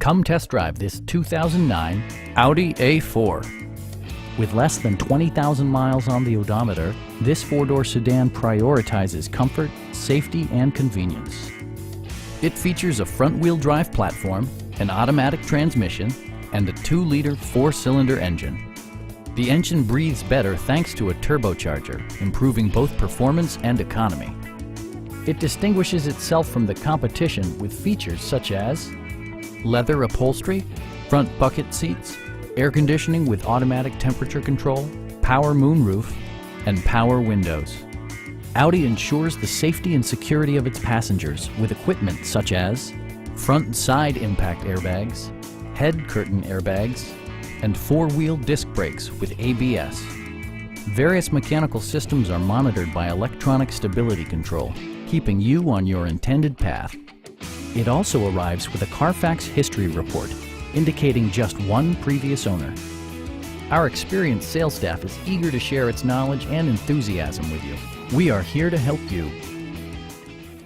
Come test drive this 2009 Audi A4. With less than 20,000 miles on the odometer, this four-door sedan prioritizes comfort, safety, and convenience. It features a front-wheel drive platform, an automatic transmission, and a 2-liter 4-cylinder engine. The engine breathes better thanks to a turbocharger, improving both performance and economy. It distinguishes itself from the competition with features such as leather upholstery, front bucket seats, air conditioning with automatic temperature control, power moonroof, and power windows. Audi ensures the safety and security of its passengers with equipment such as front and side impact airbags, head curtain airbags, and 4-wheel disc brakes with ABS. Various mechanical systems are monitored by electronic stability control, keeping you on your intended path. It also arrives with a Carfax history report, indicating just one previous owner. Our experienced sales staff is eager to share its knowledge and enthusiasm with you. We are here to help you.